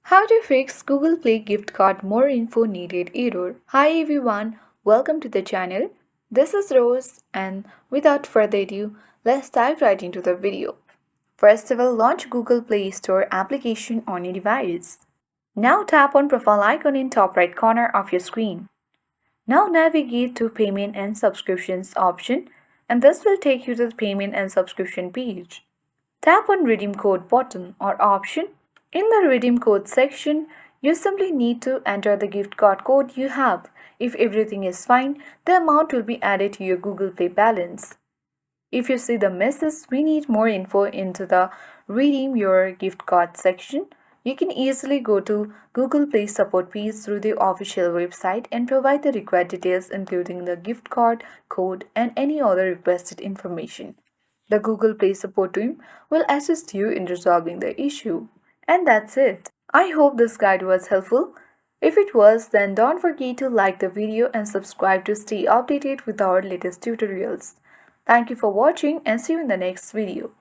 How to fix Google Play gift card more info needed error. Hi everyone, welcome to the channel. This is Rose and without further ado, let's dive right into the video. First of all, launch Google Play Store application on your device. Now tap on profile icon in top right corner of your screen. Now navigate to payment and subscriptions option and this will take you to the payment and subscription page. Tap on redeem code button or option. In the redeem code section, you simply need to enter the gift card code you have. If everything is fine, the amount will be added to your Google Play balance. If you see the message, we need more info into the redeem your gift card section, you can easily go to Google Play support page through the official website and provide the required details including the gift card, code and any other requested information. The Google Play support team will assist you in resolving the issue. And that's it. I hope this guide was helpful. If it was, then don't forget to like the video and subscribe to stay updated with our latest tutorials. Thank you for watching and see you in the next video.